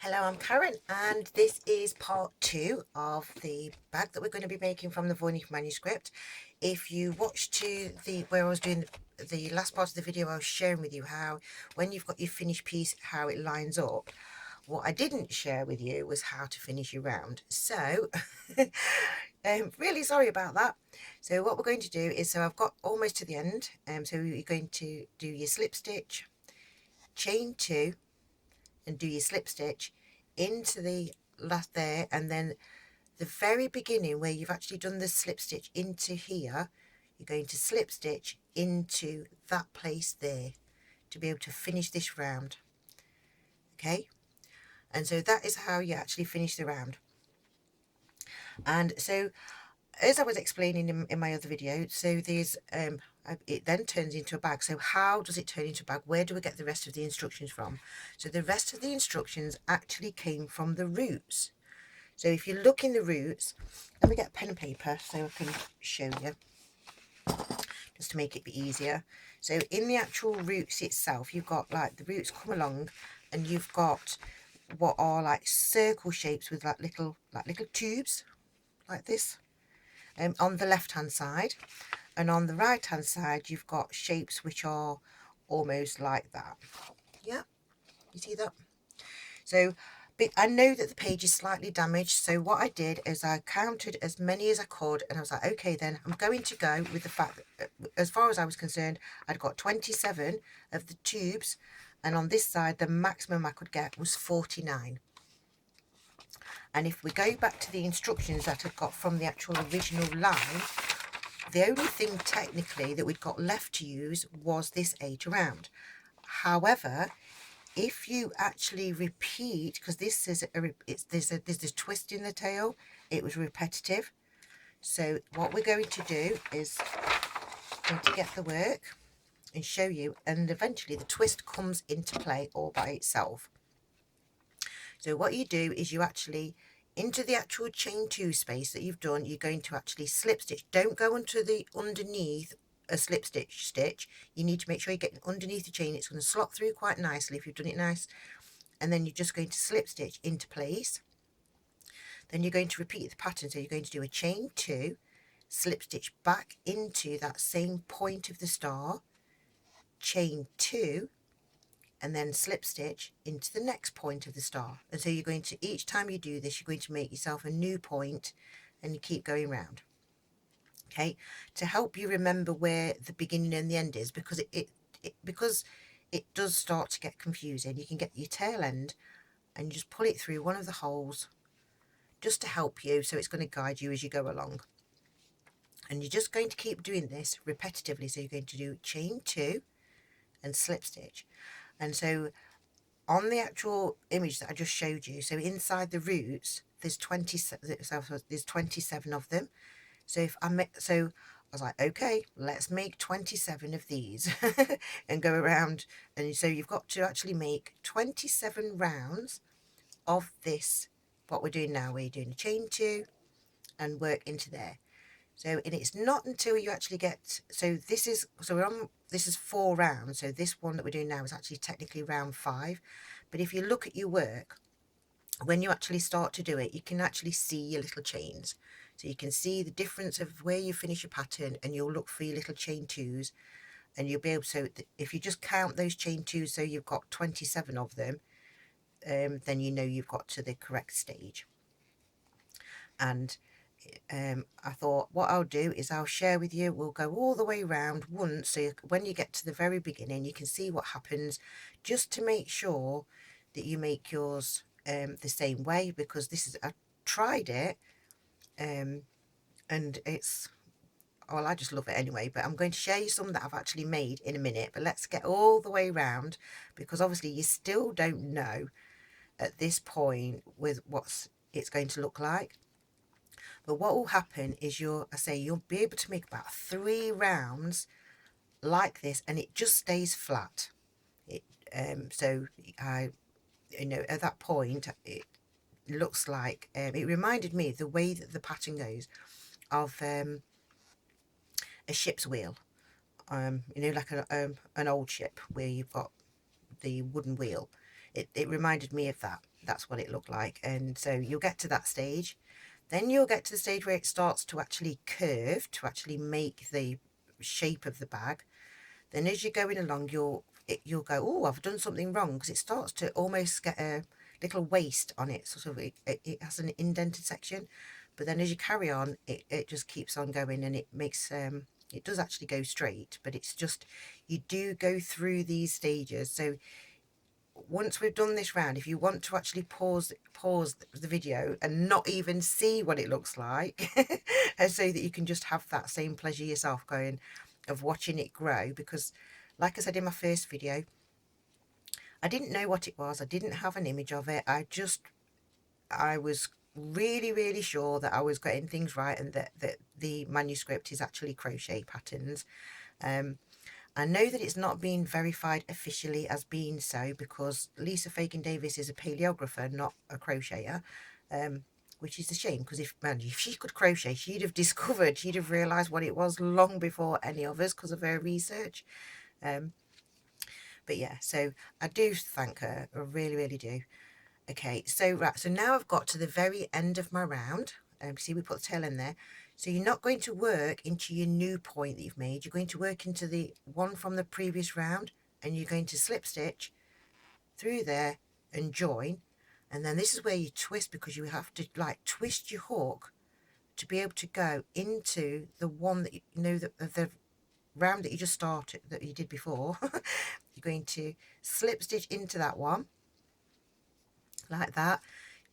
Hello, I'm Karen, and this is part 2 of the bag that we're going to be making from the Voynich manuscript. If you watched to the where I was doing the last part of the video, I was sharing with you how when you've got your finished piece, how it lines up. What I didn't share with you was how to finish your round. So really sorry about that. So what we're going to do is, so I've got almost to the end, so you're going to do your slip stitch, chain 2, and do your slip stitch into the last there, and then the very beginning where you've actually done the slip stitch into here, you're going to slip stitch into that place there to be able to finish this round. Okay, and so that is how you actually finish the round. And so as I was explaining in my other video, so there's it then turns into a bag. So how does it turn into a bag? Where do we get the rest of the instructions from? So the rest of the instructions actually came from the roots. So if you look in the roots, let me get a pen and paper so I can show you, just to make it easier. So in the actual roots itself, you've got like the roots come along, and you've got what are like circle shapes with like little tubes like this on the left hand side, and on the right hand side you've got shapes which are almost like that. Yeah, you see that? So I know that the page is slightly damaged, so what I did is I counted as many as I could, and I was like, okay, then I'm going to go with the fact that as far as I was concerned, I'd got 27 of the tubes, and on this side the maximum I could get was 49. And if we go back to the instructions that I got from the actual original line, the only thing technically that we'd got left to use was this 8 around. However, if you actually repeat, because this is there's this twist in the tail, it was repetitive. So what we're going to do is going to get the work and show you, and eventually the twist comes into play all by itself. So what you do is you actually, into the actual chain 2 space that you've done, you're going to actually slip stitch. Don't go onto the underneath a slip stitch. You need to make sure you get underneath the chain. It's going to slot through quite nicely if you've done it nice. And then you're just going to slip stitch into place. Then you're going to repeat the pattern. So you're going to do a chain 2, slip stitch back into that same point of the star, chain 2, and then slip stitch into the next point of the star. And so you're going to, each time you do this, you're going to make yourself a new point, and you keep going round. Okay, to help you remember where the beginning and the end is, because because it does start to get confusing. You can get your tail end and you just pull it through one of the holes just to help you, so it's going to guide you as you go along. And you're just going to keep doing this repetitively. So you're going to do chain 2 and slip stitch. And so on the actual image that I just showed you, so inside the roots there's 27 of them. So if I was like, okay, let's make 27 of these and go around. And so you've got to actually make 27 rounds of this, what we're doing now. We're doing a chain 2 and work into there. So, and it's not until you actually get, so this is 4 rounds. So this one that we're doing now is actually technically round 5. But if you look at your work, when you actually start to do it, you can actually see your little chains. So you can see the difference of where you finish your pattern, and you'll look for your little chain 2s, and you'll be able to, if you just count those chain 2s, so you've got 27 of them, then you know you've got to the correct stage. And I thought what I'll do is I'll share with you, we'll go all the way around once, so when you get to the very beginning you can see what happens, just to make sure that you make yours the same way, because this is, I tried it and it's, well, I just love it anyway. But I'm going to share you some that I've actually made in a minute. But let's get all the way around, because obviously you still don't know at this point with what's it's going to look like. But what will happen is you'll be able to make about 3 rounds like this, and it just stays flat. So at that point it looks like, it reminded me of the way that the pattern goes of a ship's wheel, like an old ship where you've got the wooden wheel. It reminded me of that. that's what it looked like. And so you'll get to that stage, then you'll get to the stage where it starts to actually curve, to actually make the shape of the bag. Then as you're going along, you'll go, oh, I've done something wrong, because it starts to almost get a little waist on it, sort of, it has an indented section. But then as you carry on, it just keeps on going, and it makes it does actually go straight, but it's just, you do go through these stages. So once we've done this round, if you want to actually pause the video and not even see what it looks like, and so that you can just have that same pleasure yourself going of watching it grow, because like I said in my first video, I didn't know what it was, I didn't have an image of it, I was really sure that I was getting things right, and that the manuscript is actually crochet patterns. I know that it's not been verified officially as being so, because Lisa Fagin Davis is a paleographer, not a crocheter, which is a shame, because if she could crochet, she'd have realised what it was long before any of us, because of her research. But yeah, so I do thank her, I really do. Okay, so right, so now I've got to the very end of my round. See, we put the tail in there. So you're not going to work into your new point that you've made. You're going to work into the one from the previous round, and you're going to slip stitch through there and join. And then this is where you twist, because you have to like twist your hook to be able to go into the one that you know, the round that you just started, that you did before. You're going to slip stitch into that one like that,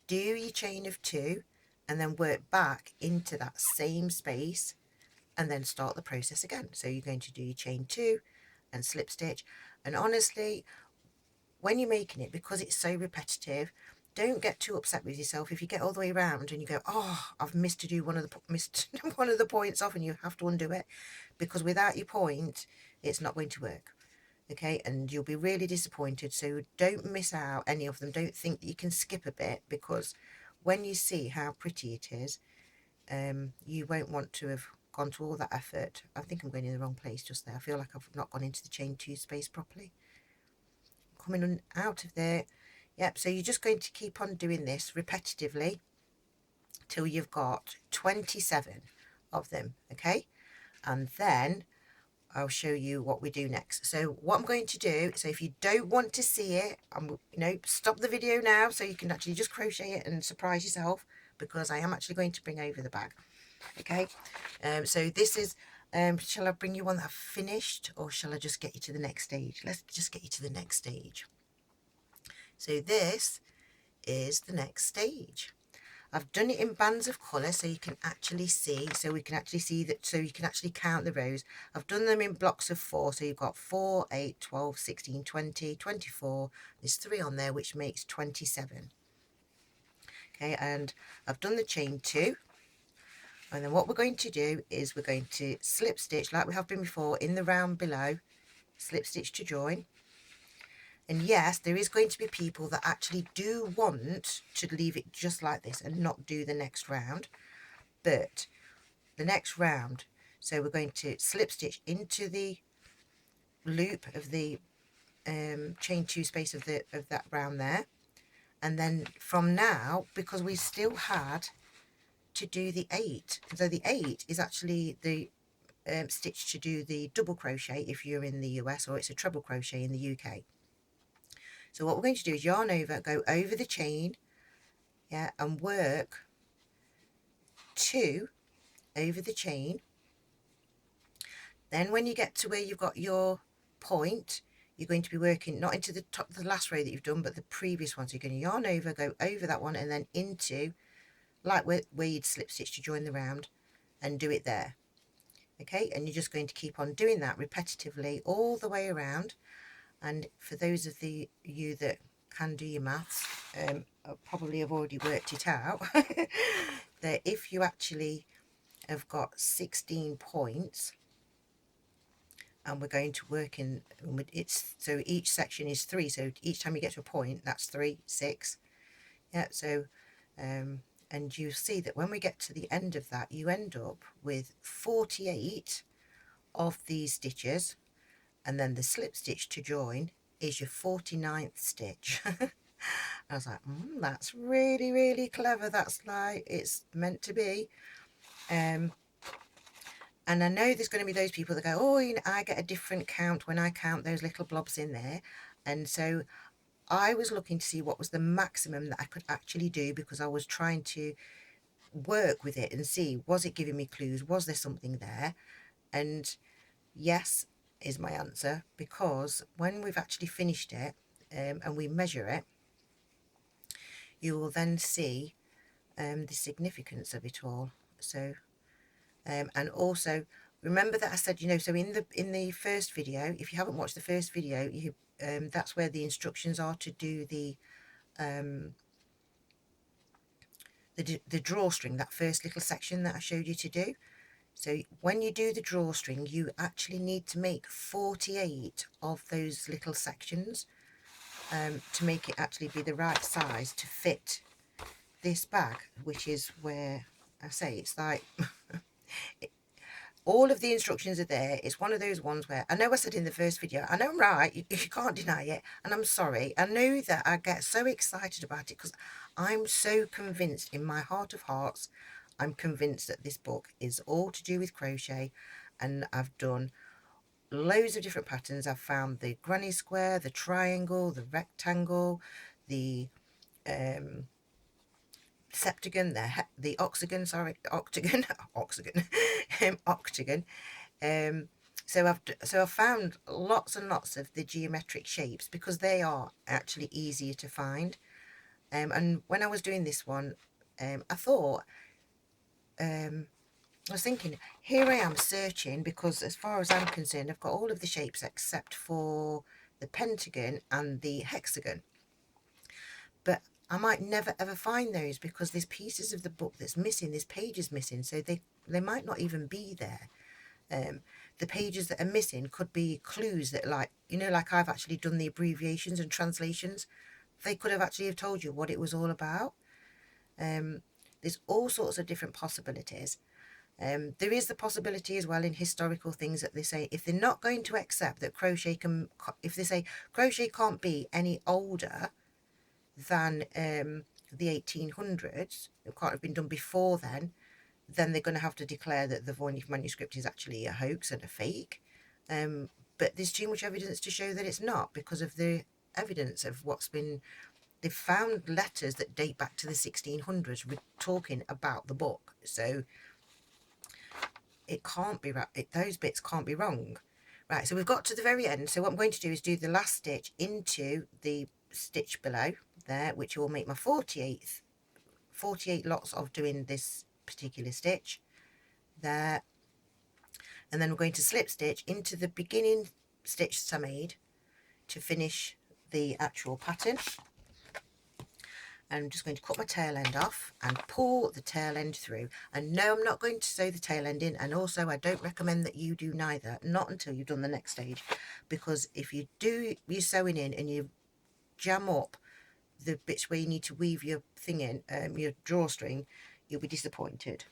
do your chain of 2, and then work back into that same space, and then start the process again. So you're going to do your chain 2 and slip stitch. And honestly, when you're making it, because it's so repetitive, don't get too upset with yourself if you get all the way around and you go, oh, I've missed one of the points off, and you have to undo it, because without your point it's not going to work. Okay, and you'll be really disappointed. So don't miss out any of them. Don't think that you can skip a bit, because when you see how pretty it is, you won't want to have gone to all that effort. I think I'm going in the wrong place just there. I feel like I've not gone into the chain 2 space properly. Coming out of there. Yep, so you're just going to keep on doing this repetitively till you've got 27 of them. Okay, and then I'll show you what we do next. So what I'm going to do, so if you don't want to see it, stop the video now, so you can actually just crochet it and surprise yourself, because I am actually going to bring over the bag. Okay, so this is, shall I bring you one that I've finished, or shall I just get you to the next stage? Let's just get you to the next stage. So this is the next stage. I've done it in bands of colour, so you can actually see, so we can actually see that, so you can actually count the rows. I've done them in blocks of 4, so you've got 4, 8, 12, 16, 20, 24. There's 3 on there, which makes 27. Okay, and I've done the chain 2. And then what we're going to do is we're going to slip stitch like we have been before in the round below, slip stitch to join. And yes, there is going to be people that actually do want to leave it just like this and not do the next round. But the next round, so we're going to slip stitch into the loop of the chain 2 space of that round there. And then from now, because we still had to do the 8, so the 8 is actually the stitch to do the double crochet if you're in the US, or it's a treble crochet in the UK. So what we're going to do is yarn over, go over the chain, yeah, and work 2 over the chain. Then when you get to where you've got your point, you're going to be working not into the top, the last row that you've done, but the previous one. So you're going to yarn over, go over that one, and then into like where you'd slip stitch to join the round, and do it there. Okay, and you're just going to keep on doing that repetitively all the way around. And for those of you that can do your maths, probably have already worked it out, that if you actually have got 16 points, and we're going to work in, it's, so each section is 3, so each time you get to a point, that's 3, 6. Yeah, so and you see that when we get to the end of that, you end up with 48 of these stitches, and then the slip stitch to join is your 49th stitch. I was like, that's really, really clever. That's like it's meant to be. And I know there's going to be those people that go, oh, you know, I get a different count when I count those little blobs in there. And so I was looking to see what was the maximum that I could actually do, because I was trying to work with it and see, was it giving me clues? Was there something there? And yes is my answer, because when we've actually finished it and we measure it, you will then see the significance of it all. So and also remember that I said, you know, so in the first video, if you haven't watched the first video, you that's where the instructions are to do the drawstring, that first little section that I showed you to do. So when you do the drawstring, you actually need to make 48 of those little sections to make it actually be the right size to fit this bag, which is where I say it's like all of the instructions are there. It's one of those ones where I know I said in the first video, I know I'm right, you can't deny it, and I'm sorry. I know that I get so excited about it because I'm so convinced in my heart of hearts, I'm convinced that this book is all to do with crochet, and I've done loads of different patterns. I've found the granny square, the triangle, the rectangle, the septagon, the octagon, sorry, octagon, octagon, octagon. So I've found lots and lots of the geometric shapes because they are actually easier to find. And when I was doing this one, I thought, I was thinking, here I am searching, because as far as I'm concerned, I've got all of the shapes except for the pentagon and the hexagon. But I might never ever find those because there's pieces of the book that's missing, there's pages missing, so they might not even be there. The pages that are missing could be clues that, like, you know, like I've actually done the abbreviations and translations. They could have actually have told you what it was all about. There's all sorts of different possibilities. There is the possibility as well in historical things that they say, if they're not going to accept that crochet can, if they say crochet can't be any older than the 1800s, it can't have been done before then they're going to have to declare that the Voynich manuscript is actually a hoax and a fake. But there's too much evidence to show that it's not, because of the evidence of what's been, they've found letters that date back to the 1600s talking about the book, so it can't be right. Those bits can't be wrong. Right, so we've got to the very end. So what I'm going to do is do the last stitch into the stitch below there, which will make my 48 lots of doing this particular stitch there. And then we're going to slip stitch into the beginning stitch that I made to finish the actual pattern. And I'm just going to cut my tail end off and pull the tail end through. And no, I'm not going to sew the tail end in, and also I don't recommend that you do neither, not until you've done the next stage, because if you do your sewing in and you jam up the bits where you need to weave your thing in, your drawstring, you'll be disappointed.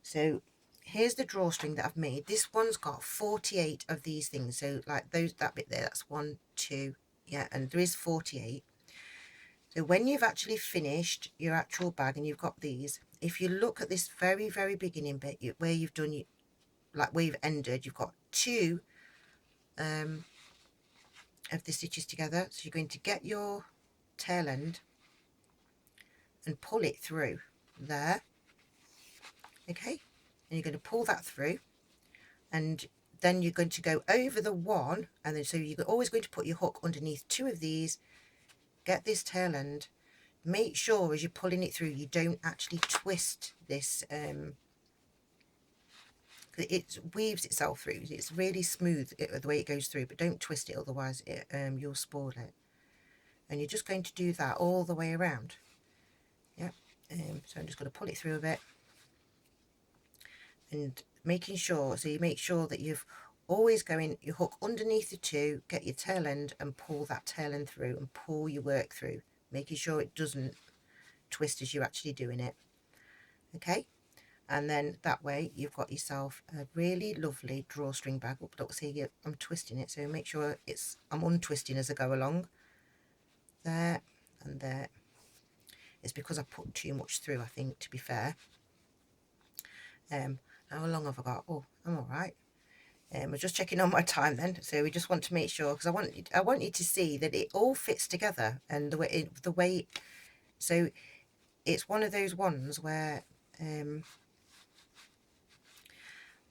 So here's the drawstring that I've made. This one's got 48 of these things, so like that bit there, that's 1, 2, yeah, and there is 48. So when you've actually finished your actual bag and you've got these, if you look at this very, very beginning bit where you've done, like where you've ended, you've got 2 of the stitches together. So you're going to get your tail end and pull it through there, okay, and you're going to pull that through, and then you're going to go over the one, and then so you're always going to put your hook underneath 2 of these, get this tail end. Make sure as you're pulling it through you don't actually twist this, it weaves itself through. It's really smooth the way it goes through, but don't twist it, otherwise you'll spoil it. And you're just going to do that all the way around. Yeah. So I'm just going to pull it through a bit, and making sure, so you make sure that you've always going your hook underneath the 2, get your tail end and pull that tail end through and pull your work through, making sure it doesn't twist as you're actually doing it, okay. And then that way you've got yourself a really lovely drawstring bag. Oh, look, see, I'm twisting it, so make sure I'm untwisting as I go along there. and there. It's because I put too much through, I think, to be fair. How long have I got? Oh, I'm all right. We're just checking on my time then, so we just want to make sure, because I want you to see that it all fits together, and the way so it's one of those ones where I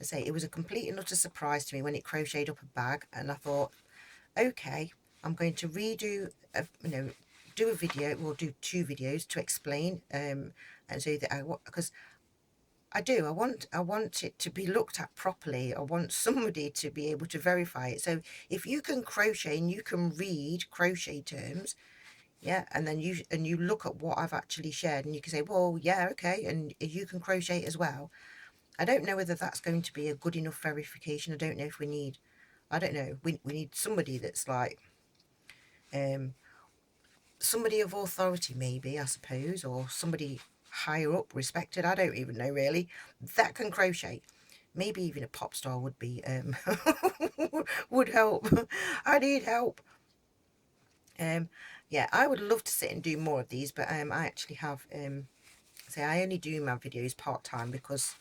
say it was a complete and utter surprise to me when it crocheted up a bag, and I thought, okay, I'm going to redo do a video, or do 2 videos to explain, and so that because I want it to be looked at properly. I want somebody to be able to verify it. So if you can crochet and you can read crochet terms, yeah, and then you look at what I've actually shared, and you can say, well, yeah, okay, and you can crochet as well. I don't know whether that's going to be a good enough verification. I don't know if we need, I don't know, we need somebody that's like somebody of authority, maybe, I suppose, or somebody higher up, respected, I don't even know really, that can crochet. Maybe even a pop star would be would help. I need help. Yeah, I would love to sit and do more of these, but I actually have say I only do my videos part-time because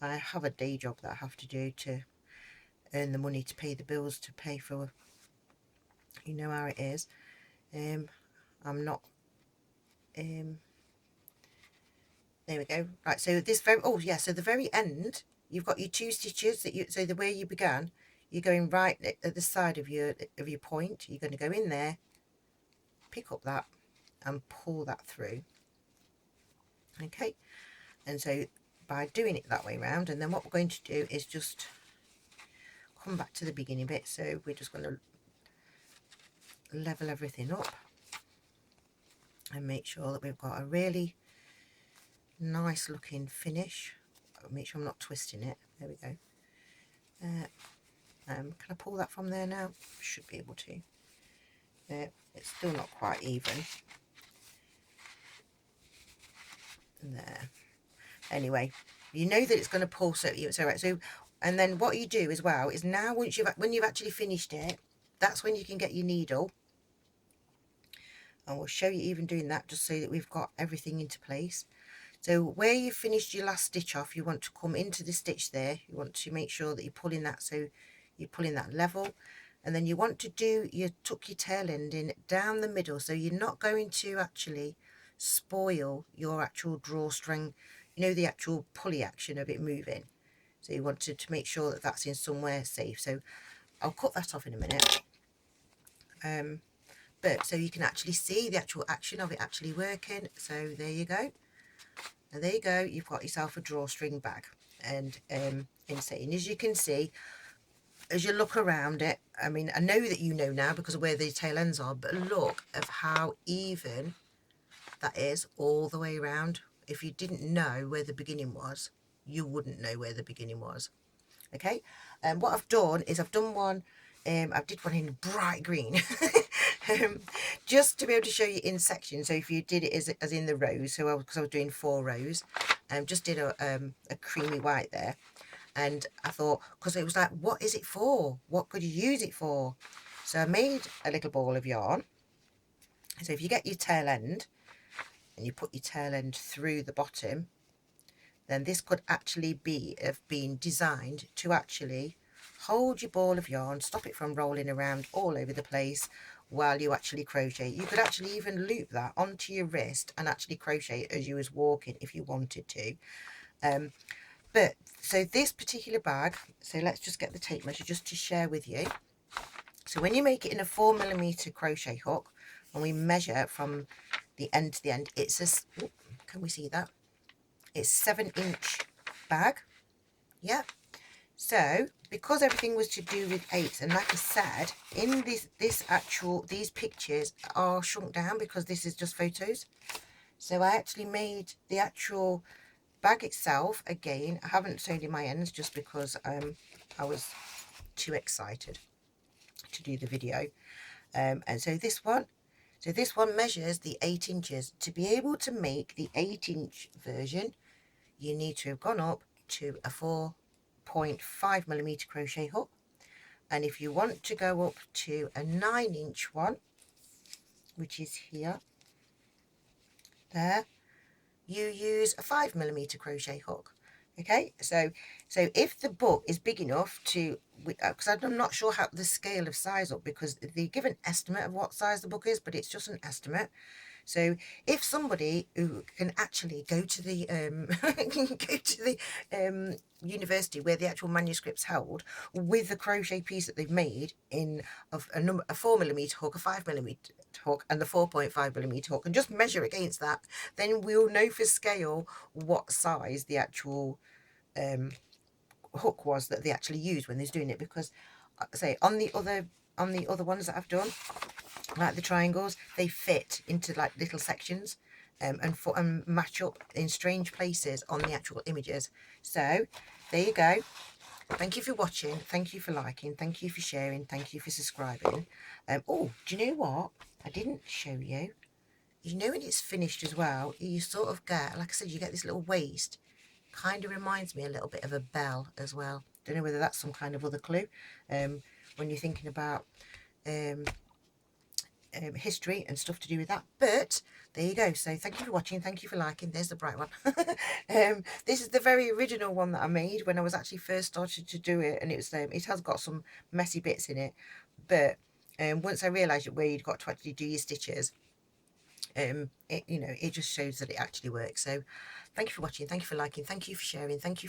I have a day job that I have to do to earn the money to pay the bills, to pay for, you know how it is. I'm not there we go. Right, so this very, oh yeah, so the very end, you've got your 2 stitches that you, so the way you began, you're going right at the side of your point. You're going to go in there, pick up that and pull that through. Okay, and so by doing it that way around, and then what we're going to do is just come back to the beginning bit. So we're just going to level everything up and make sure that we've got a really nice looking finish. Make sure I'm not twisting it. There we go. Can I pull that from there now? Should be able to. It's still not quite even. There. Anyway, you know that it's going to pull, so right. So, and then what you do as well is now, when you've actually finished it, that's when you can get your needle, and we'll show you even doing that, just so that we've got everything into place. So where you finished your last stitch off, you want to come into the stitch there. You want to make sure that you're pulling that, so you're pulling that level, and then you want to tuck your tail end in down the middle, so you're not going to actually spoil your actual drawstring, you know, the actual pulley action of it moving. So you want to make sure that that's in somewhere safe. So I'll cut that off in a minute. But so you can actually see the actual action of it actually working. So there you go. And there you go, you've got yourself a drawstring bag. And insane, as you can see, as you look around it, I mean, I know that you know now because of where the tail ends are, but look at how even that is all the way around. If you didn't know where the beginning was, you wouldn't know where the beginning was. Okay, and what I've done is I've done one, I did one in bright green, just to be able to show you in sections. So if you did it as in the rows, so because I was doing 4 rows, just did a creamy white there. And I thought, because it was like, what is it for? What could you use it for? So I made a little ball of yarn. So if you get your tail end and you put your tail end through the bottom, then this could actually have been designed to actually hold your ball of yarn, stop it from rolling around all over the place while you actually crochet. You could actually even loop that onto your wrist and actually crochet as you was walking if you wanted to. But so this particular bag, so let's just get the tape measure just to share with you. So when you make it in a 4mm crochet hook, and we measure from the end to the end, it's a, can we see that? It's 7-inch bag. Yeah. So because everything was to do with 8, and like I said, in these pictures are shrunk down because this is just photos. So I actually made the actual bag itself. Again, I haven't sewn in my ends just because I was too excited to do the video. And so this one measures the 8 inches. To be able to make the 8-inch version, you need to have gone up to a 4.5mm crochet hook, and if you want to go up to a 9-inch one, which is here, there, you use a 5mm crochet hook. Okay, so if the book is big enough to, because I'm not sure how the scale of size up, because they give an estimate of what size the book is, but it's just an estimate. So if somebody who can actually go to the university where the actual manuscript's held, with the crochet piece that they've made in a 4mm hook, a 5mm hook, and the 4.5mm hook, and just measure against that, then we'll know for scale what size the actual hook was that they actually used when they was doing it. Because say on the other ones that I've done, like the triangles, they fit into like little sections, and match up in strange places on the actual images. So there you go. Thank you for watching, thank you for liking, thank you for sharing, thank you for subscribing. Oh, do you know what I didn't show you? You know, when it's finished as well, you sort of get, like I said, you get this little waist. Kind of reminds me a little bit of a bell as well. Don't know whether that's some kind of other clue when you're thinking about history and stuff to do with that. But there you go. So thank you for watching, thank you for liking. There's the bright one. This is the very original one that I made when I was actually first started to do it, and it was it has got some messy bits in it, but once I realized where you'd got to actually do your stitches, it, you know, it just shows that it actually works. So thank you for watching, thank you for liking, thank you for sharing, thank you